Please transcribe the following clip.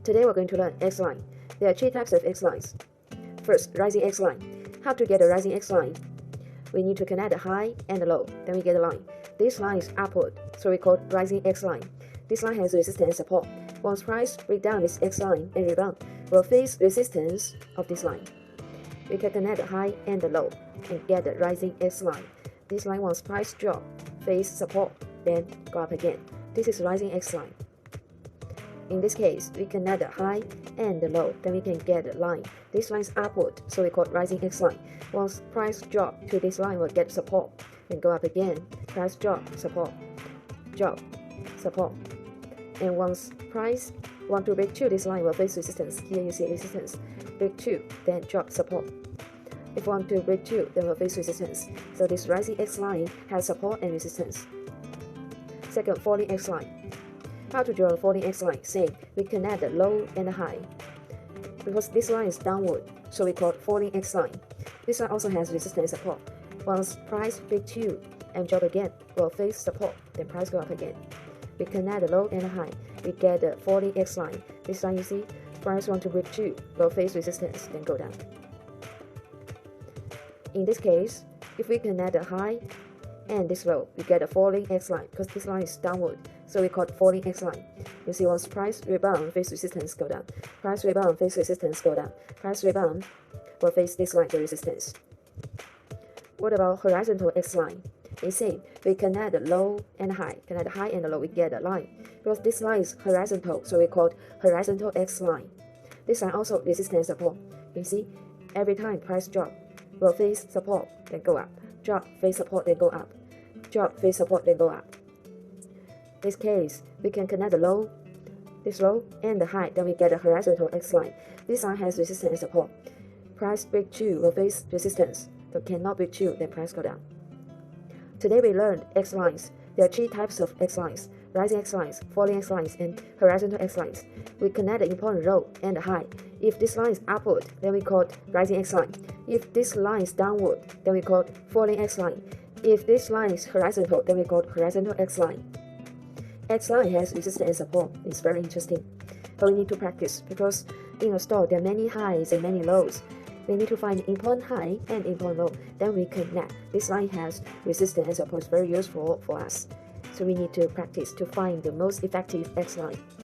Today we're going to learn X line. There are three types of X lines. First, rising X line. How to get a rising X line? We need to connect the high and the low, then we get a line. This line is upward, so we call it rising X line. This line has resistance and support. Once price break down this X line and rebound, we'll face resistance of this line. We can connect the high and the low and get the rising X line. This line once price drop, face support, then go up again. This is rising X line. In this case, we connect the high and the low, then we can get the line. This line is upward, so we call it rising X line. Once price drop to this line, we'll get support, then go up again. Price drop, support, drop, support. And once price want to break through this line, we'll face resistance. Here you see resistance. Break through, then drop support. If want to break through, then we'll face resistance. So this rising X line has support and resistance. Second, falling X line. How to draw a falling X line? Same, we connect the low and the high. Because this line is downward, so we call it falling X line. This line also has resistance and support. Once price break through and drop again, we'll face support, then price go up again. We connect the low and the high, we get the falling X line. This line you see, price want to break through, we'll face resistance, then go down. In this case, if we connect the high and this low, we get a falling X line because this line is downward, so we call it falling X line. You see, once price rebound, face resistance, go down. Price rebound, face resistance, go down. Price rebound will face this line, the resistance. What about horizontal X line? The same, we connect the low and high. Connect the high and the low, we get a line. Because this line is horizontal, so we call it horizontal X line. This line also resistance support. You see, every time price drop, we'll face support, then go up. Drop, face support, then go up. Drop, face support, then go up. This case, we can connect the low, this low, and the high, then we get a horizontal X line. This line has resistance and support. Price break through will face resistance, but cannot break through, then price go down. Today we learned X lines. There are three types of X lines: rising X lines, falling X lines, and horizontal X lines. We connect the important low and the high. If this line is upward, then we call it rising X line. If this line is downward, then we call it falling X line. If this line is horizontal, then we call it horizontal X line. X line has resistance and support. It's very interesting. But we need to practice because in a store there are many highs and many lows. We need to find important high and important low. Then we connect. This line has resistance and support. It's very useful for us. So we need to practice to find the most effective X line.